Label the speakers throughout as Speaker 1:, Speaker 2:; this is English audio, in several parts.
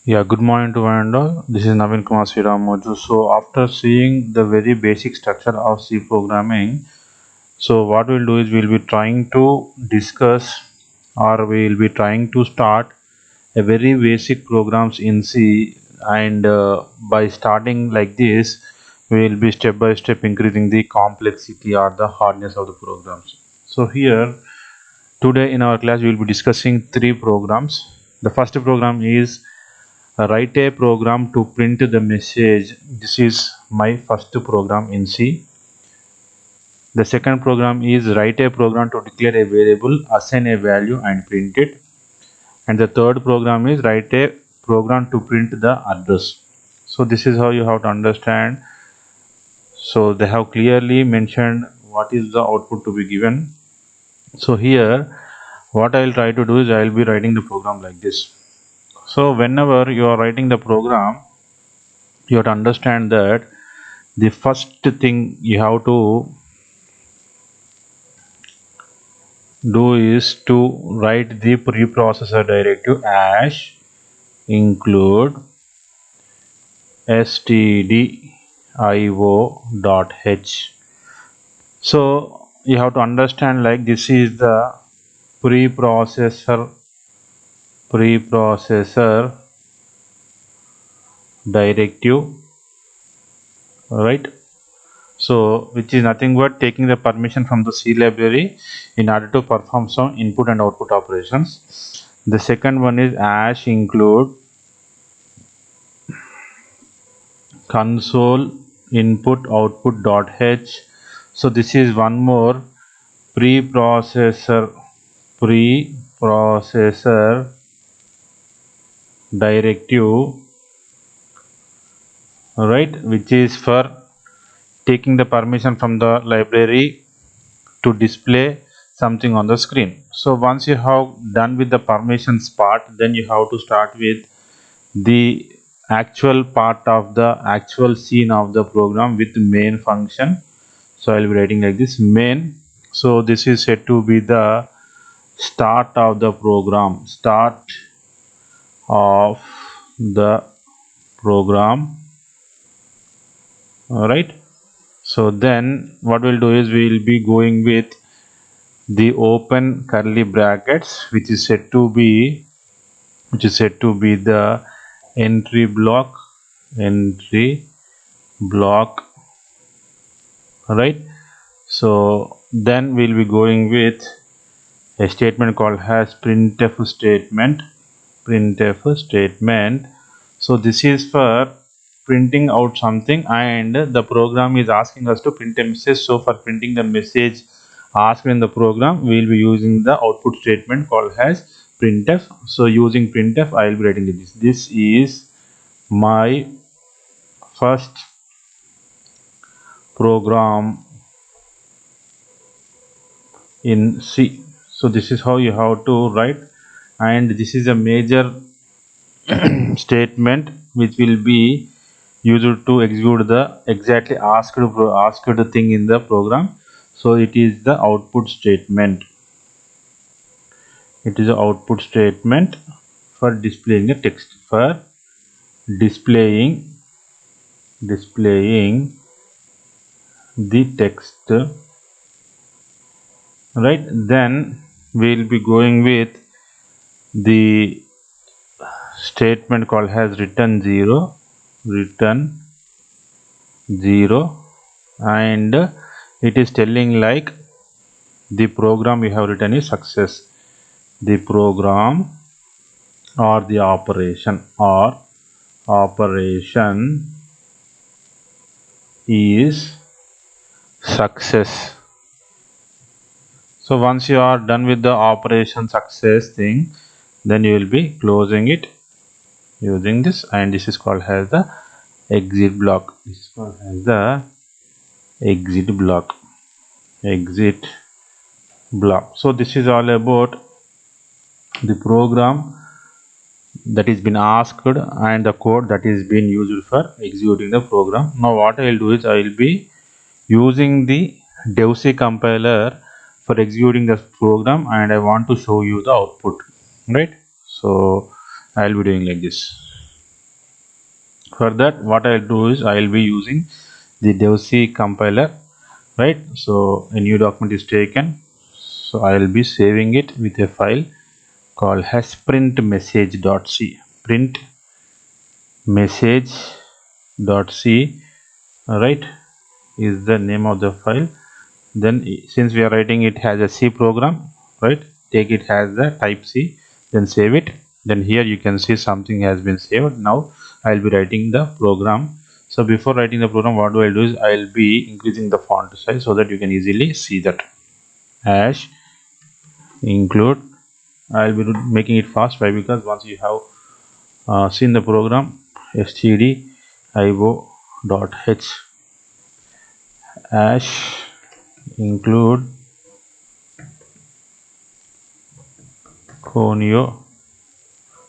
Speaker 1: Yeah, good morning to one and all. This is Naveen Kumar Sriramoju. So, after seeing the very basic structure of C programming, so what we'll do is we'll be trying to discuss or we'll be trying to start a very basic programs in C, and by starting like this, we'll be step by step increasing the complexity or the hardness of the programs. So, here today in our class, we will be discussing three programs. The first program is write a program to print the message. This is my first program in C. The second program is write a program to declare a variable, assign a value and print it. And the third program is write a program to print the address. So this is how you have to understand. So they have clearly mentioned what is the output to be given. So here what I will try to do is I will be writing the program like this. So whenever you are writing the program, you have to understand that the first thing you have to do is to write the preprocessor directive as include stdio.h. So you have to understand, like, this is the preprocessor directive, right? So which is nothing but taking the permission from the C library in order to perform some input and output operations. The second one is hash include console input output dot h. So this is one more preprocessor directive, right, which is for taking the permission from the library to display something on the screen. So once you have done with the permissions part, then you have to start with the actual part of the actual scene of the program with main function. So I'll be writing like this: main. So this is said to be the start of the program, of the program, all right. So then what we'll do is we'll be going with the open curly brackets, which is said to be the entry block, right. So then we'll be going with a statement called as printf statement. So this is for printing out something, and the program is asking us to print a message. So for printing the message asked in the program, we will be using the output statement called as printf. So using printf, I will be writing this. This is my first program in C. So this is how you have to write, and this is a major statement which will be used to execute the exactly asked thing in the program. So it is the output statement. It is the output statement for displaying the text, for displaying the text, right. Then we will be going with the statement called as return 0, and it is telling like the program we have written is success. The program or the operation is success. So once you are done with the operation success thing, then you will be closing it using this, and this is called as the exit block. This is called as the exit block. So this is all about the program that is been asked and the code that is being used for executing the program. Now what I will do is I will be using the DevC compiler for executing the program, and I want to show you the output, right. So I will be doing like this. For that, what I'll do is I'll be using the devc compiler, right? So a new document is taken, so I'll be saving it with a file called as print message.c. print message.c, right, is the name of the file. Then since we are writing it as a C program, right, take it as the type C, then save it. Then here you can see something has been saved. Now I'll be writing the program. So before writing the program, what do I do is I'll be increasing the font size so that you can easily see that. Hash include, I'll be making it fast. Why? Because once you have seen the program, stdio.h hash include conio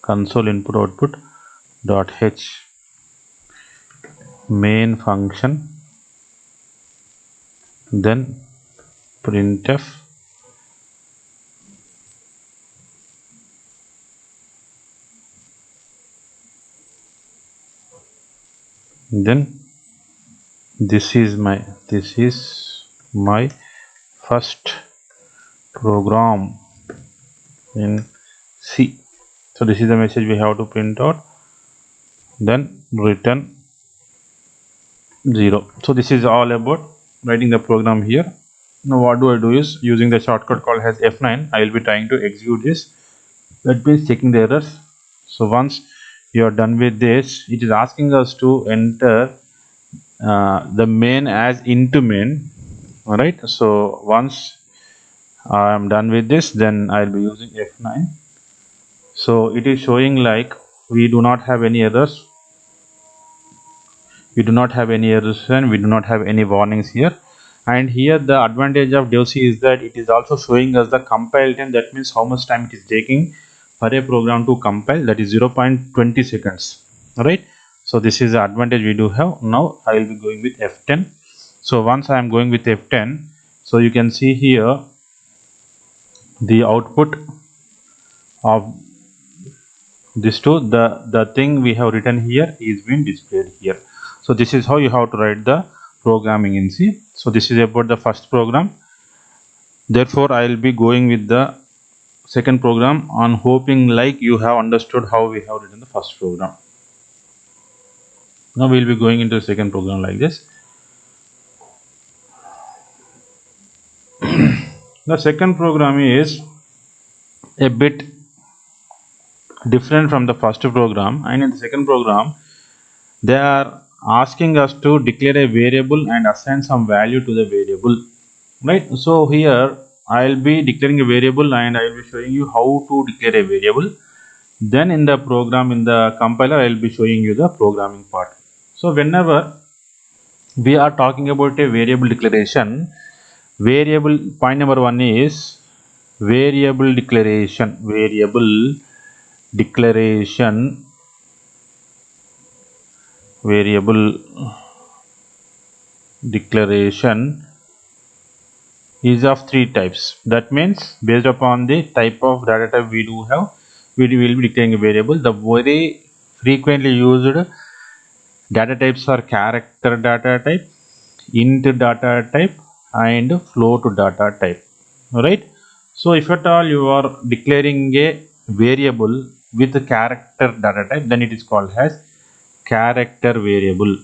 Speaker 1: console input output dot h main function, then printf, then this is my first program in C. So this is the message we have to print out, then return 0. So this is all about writing the program here. Now what do I do is using the shortcut called as F9, I will be trying to execute this. That means checking the errors. So once you are done with this, it is asking us to enter the main as into main. All right, so once I am done with this, then I'll be using F9. So it is showing like we do not have any errors, and we do not have any warnings here. And here the advantage of devc is that it is also showing us the compile time. That means how much time it is taking for a program to compile, that is 0.20 seconds, right? So this is the advantage we do have. Now I will be going with F10. So once I am going with F10, so you can see here the output of this two, the thing we have written here is being displayed here. So this is how you have to write the programming in C. So this is about the first program. Therefore I will be going with the second program on hoping like you have understood how we have written the first program. Now we will be going into the second program like this. The second program is a bit different from the first program, and in the second program they are asking us to declare a variable and assign some value to the variable, right? So here I'll be declaring a variable and I will be showing you how to declare a variable. Then in the program, in the compiler, I will be showing you the programming part. So whenever we are talking about a variable declaration, variable point number one is variable declaration. Variable declaration is of three types. That means based upon the type of data type we do have, we will be declaring a variable. The very frequently used data types are character data type, int data type, and float data type, right? So if at all you are declaring a variable with a character data type, then it is called as character variable.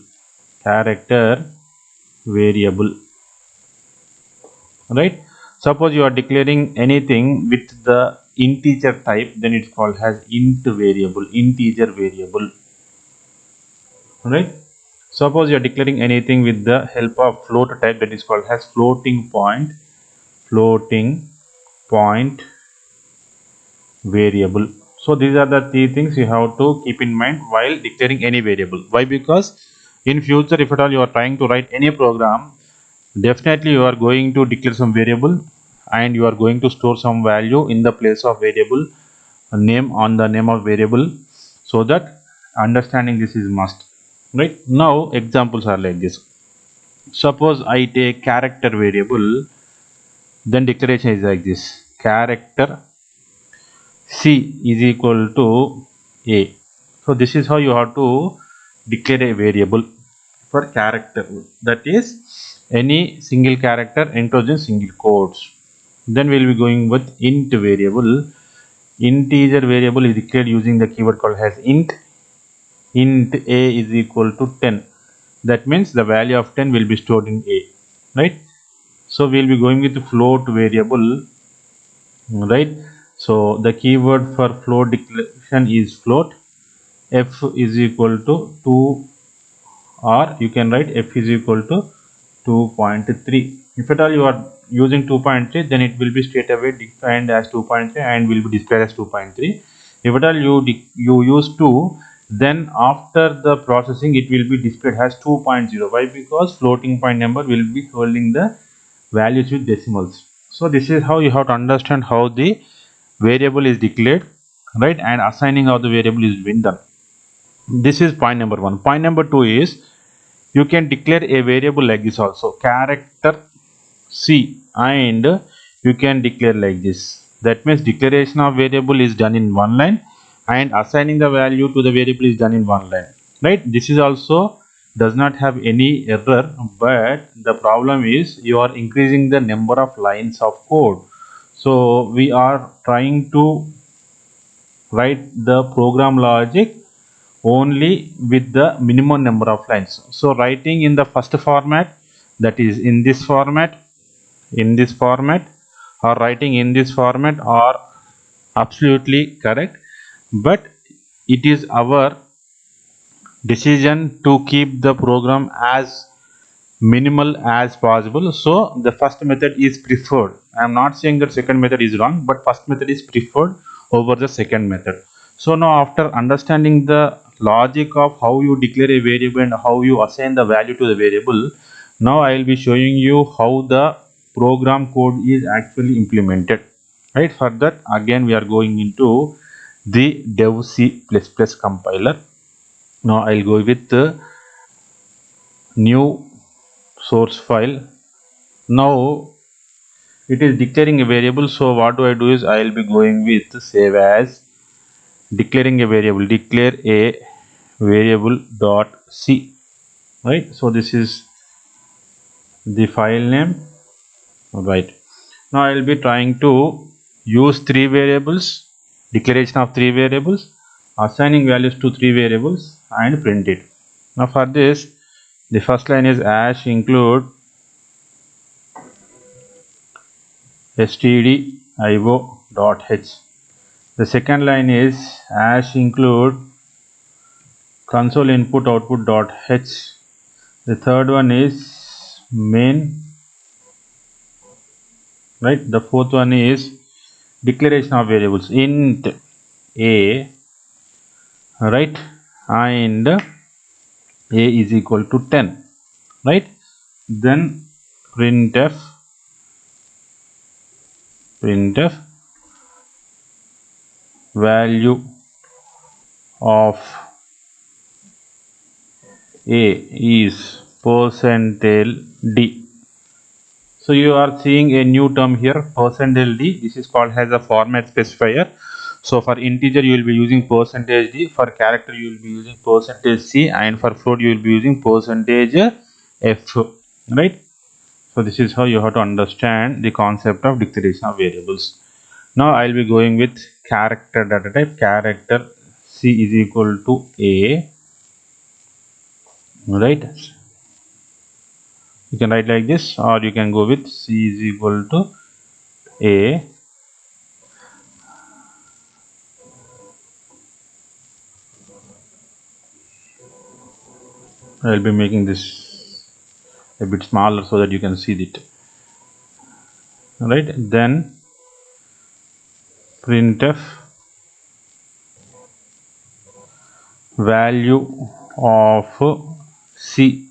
Speaker 1: Right? Suppose you are declaring anything with the integer type, then it's called as integer variable, right? Suppose you are declaring anything with the help of float type, that is called as floating point variable. So these are the three things you have to keep in mind while declaring any variable. Why? Because in future, if at all you are trying to write any program, definitely you are going to declare some variable and you are going to store some value in the place of variable name on the name of variable, so that understanding this is must, right? Now examples are like this. Suppose I take character variable, then declaration is like this: character C is equal to A. So this is how you have to declare a variable for character, that is any single character enclosed in single quotes. Then we will be going with int variable. Integer variable is declared using the keyword called as int a is equal to 10. That means the value of 10 will be stored in a, right? So we will be going with the float variable, right? So the keyword for float declaration is float. F is equal to 2, or you can write f is equal to 2.3. If at all you are using 2.3, then it will be straight away defined as 2.3 and will be displayed as 2.3. If at all you use 2, then after the processing it will be displayed as 2.0. Why? Because floating point number will be holding the values with decimals. So this is how you have to understand how the variable is declared, right? And assigning of the variable is being done. This is point number 1. Point number 2 is you can declare a variable like this also, character C, and you can declare like this. That means declaration of variable is done in one line and assigning the value to the variable is done in one line, right? This is also does not have any error, but the problem is you are increasing the number of lines of code. So we are trying to write the program logic only with the minimum number of lines. So writing in the first format, that is in this format, or writing in this format are absolutely correct, but it is our decision to keep the program as minimal as possible. So the first method is preferred. I am not saying that second method is wrong, but first method is preferred over the second method. So now after understanding the logic of how you declare a variable and how you assign the value to the variable, now I will be showing you how the program code is actually implemented, right? For that, again we are going into the dev C++ compiler. Now I'll go with the new source file. Now it is declaring a variable, so what do I do is I will be going with save as, declaring a variable, declare a variable dot c, right? So this is the file name, right? Now I will be trying to use three variables, declaration of three variables, assigning values to three variables, and print it. Now for this, the first line is hash include stdio.h. The second line is hash include console input output.h. The third one is main, right? The fourth one is declaration of variables int a, right? And a is equal to 10, right? Then printf value of a is %d. So you are seeing a new term here, %d. This is called as a format specifier. So for integer you will be using %d, for character you will be using %c, and for float you will be using %f, right? So this is how you have to understand the concept of declaration of variables. Now I will be going with character data type. Character C is equal to a, right? You can write like this, or you can go with C is equal to a. I will be making this a bit smaller so that you can see it, right? Then printf value of C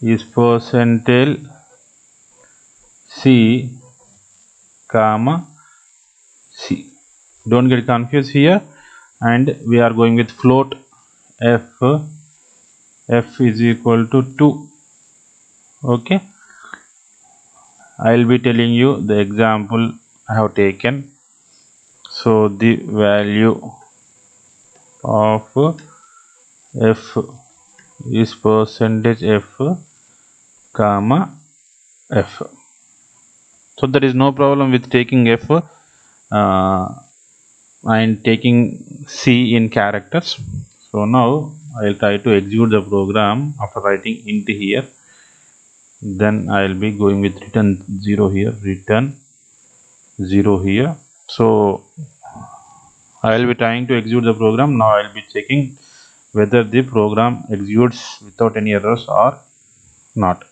Speaker 1: is %c comma C. Don't get confused here. And we are going with float f is equal to 2. Okay, I will be telling you the example I have taken. So the value of f is percentage f comma f. So there is no problem with taking f and taking c in characters. So now I'll try to execute the program after writing int here. Then I'll be going with return 0 here, return 0 here. So I'll be trying to execute the program. Now I'll be checking whether the program executes without any errors or not.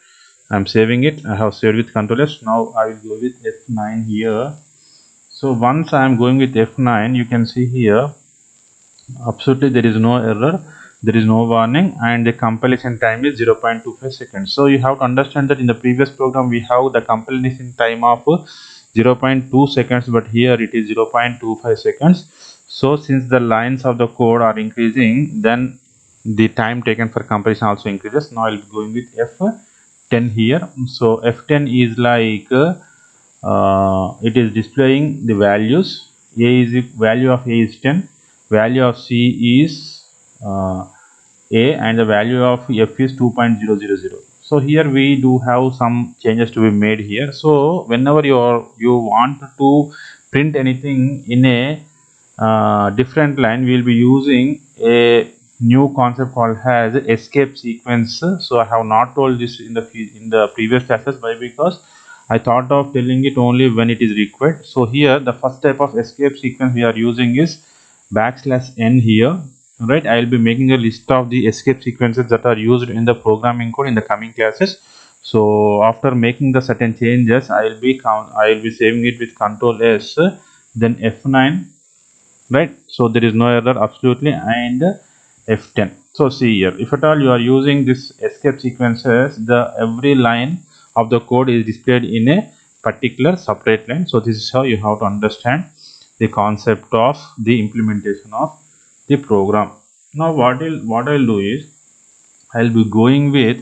Speaker 1: I'm saving it. I have saved with Ctrl S. Now I will go with F9 here. So once I am going with F9, you can see here absolutely there is no error, there is no warning, and the compilation time is 0.25 seconds. So you have to understand that in the previous program we have the compilation time of 0.2 seconds, but here it is 0.25 seconds. So since the lines of the code are increasing, then the time taken for compilation also increases. Now I'll be going with F10 here. So F10 is like it is displaying the values. Value of a is 10, value of c is a, and the value of f is 2.000. So here we do have some changes to be made here. So whenever you want to print anything in a different line, we will be using a new concept called as escape sequence. So I have not told this in the previous classes. Why? Because I thought of telling it only when it is required. So here the first type of escape sequence we are using is \n here. Right, I will be making a list of the escape sequences that are used in the programming code in the coming classes. So after making the certain changes, I will be saving it with Ctrl S, then F9. Right, so there is no error absolutely, and F10. So see here, if at all you are using this escape sequences, the every line of the code is displayed in a particular separate line. So this is how you have to understand the concept of the implementation of the program. Now what I'll do is I'll be going with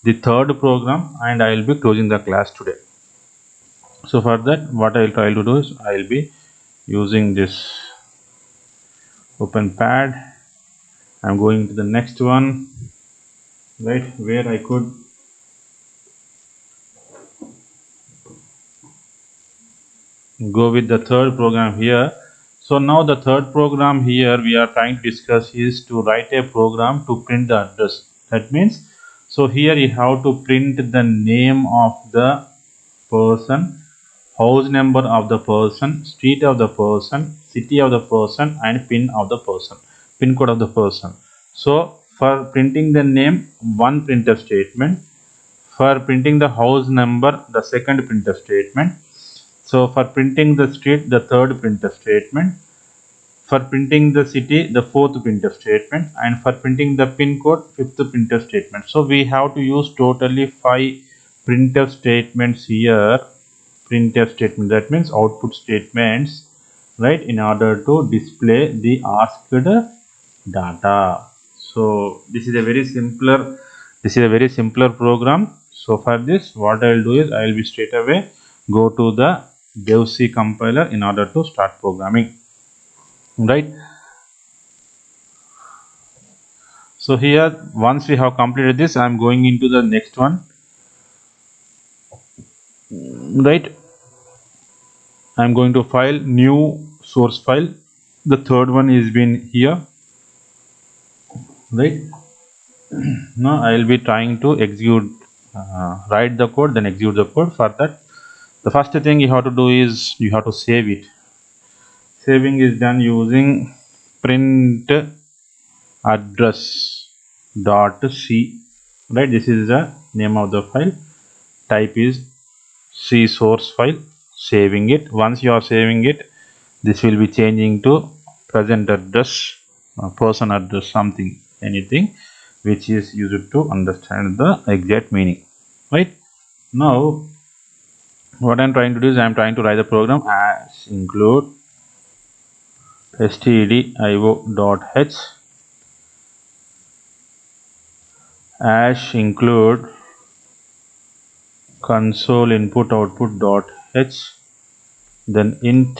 Speaker 1: the third program, and I'll be closing the class today. So for that, what I'll try to do is I'll be using this open pad. I'm going to the next one, right, where I could go with the third program here. So now the third program here we are trying to discuss is to write a program to print the address. That means, so here you have to print the name of the person, house number of the person, street of the person, city of the person, and pin code of the person. So for printing the name, one printf statement. For printing the house number, the second printf statement. So for printing the street, the third printf statement. For printing the city, the fourth printf statement, and for printing the pin code, fifth printf statement. So we have to use totally 5 printf statements here. Printf statement, that means output statements, right, in order to display the asked data. So this is a very simpler program. So for this, what I will do is I will be straight away go to the dev-c compiler in order to start programming. Right. So here, once we have completed this, I am going into the next one. Right. I am going to file, new source file. The third one is been here. Right. Now I will be trying to execute, write the code, then execute the code. For that, the first thing you have to do is you have to save it. Saving is done using print address dot c. Right, this is the name of the file. Type is C source file. Saving it. Once you are saving it, this will be changing to present address, person address, something, anything which is used to understand the exact meaning. Right, now what I'm trying to do is I'm trying to write the program as include stdio.h as include console input output dot h, then int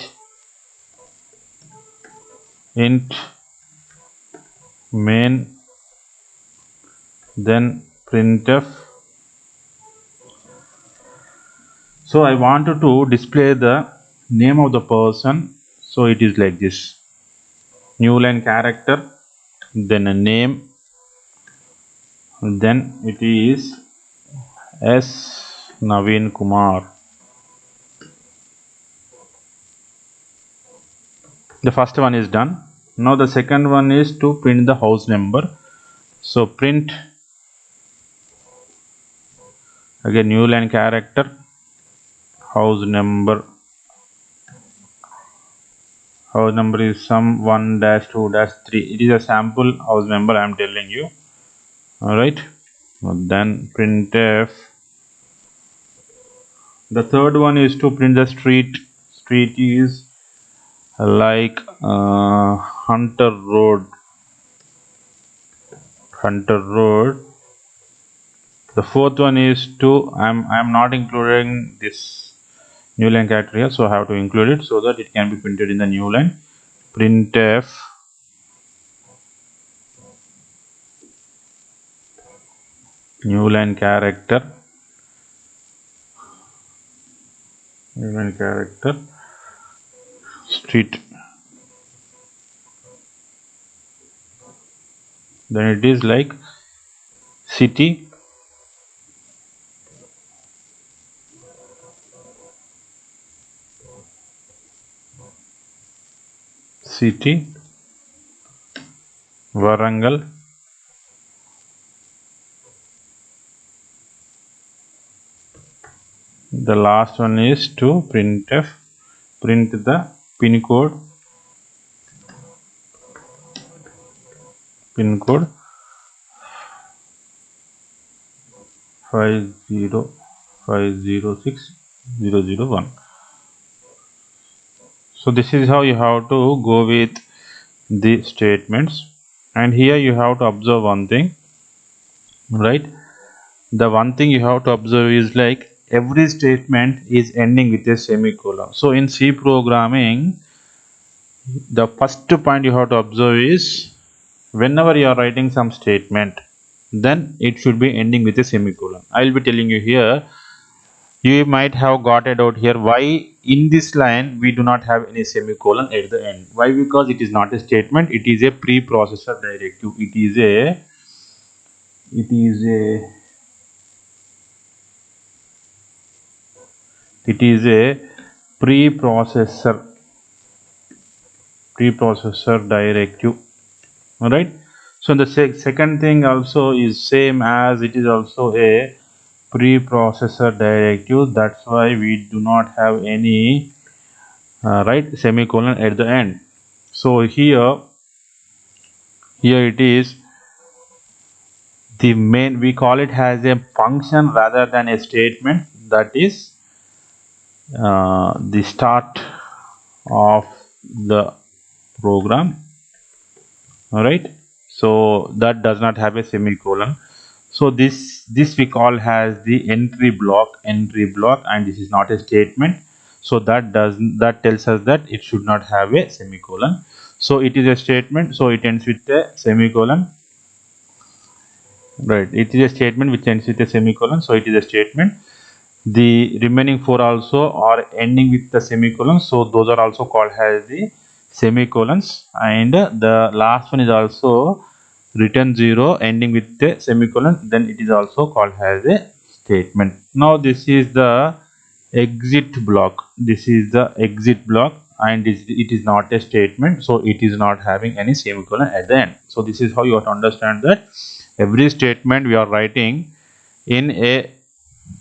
Speaker 1: main then printf. So I wanted to display the name of the person, so it is like this: new line character, then a name, then it is S Naveen Kumar. The first one is done. Now the second one is to print the house number. So print, again new line character, house number. House number is some 1-2-3. It is a sample house number I am telling you. Alright. Then printf. The third one is to print the street. Street is like Hunter Road. Hunter Road. The fourth one is to I'm not including this new line character here, so I have to include it so that it can be printed in the new line. Printf new line character, street. Then it is like city, Warangal. The last one is to print the pin code 50506-001. So this is how you have to go with the statements, and here you have to observe one thing, right? The one thing you have to observe is like every statement is ending with a semicolon. So in C programming, the first point you have to observe is whenever you are writing some statement, then it should be ending with a semicolon. I will be telling you here. You might have got it out here why in this line we do not have any semicolon at the end. Why? Because it is not a statement, it is a preprocessor directive. It is a preprocessor directive. All right. So the second thing also is same, as it is also a preprocessor directive. That's why we do not have any right semicolon at the end. So here it is the main, we call it as a function rather than a statement. That is the start of the program. All right. So that does not have a semicolon. So this we call as the entry block, and this is not a statement. So that tells us that it should not have a semicolon. So it is a statement, so it ends with a semicolon. Right, it is a statement which ends with a semicolon, so it is a statement. The remaining four also are ending with the semicolon, so those are also called as the semicolons. And the last one is also return 0 ending with the semicolon, then it is also called as a statement. Now this is the exit block. And it is not a statement, so it is not having any semicolon at the end. So this is how you have to understand that every statement we are writing in a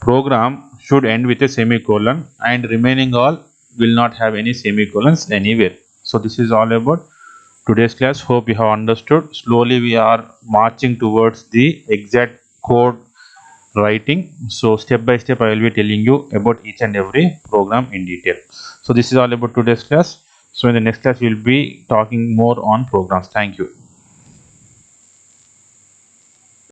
Speaker 1: program should end with a semicolon, and remaining all will not have any semicolons anywhere. So this is all about today's class. Hope you have understood. Slowly we are marching towards the exact code writing. So step by step I will be telling you about each and every program in detail. So this is all about today's class. So in the next class we will be talking more on programs. Thank you.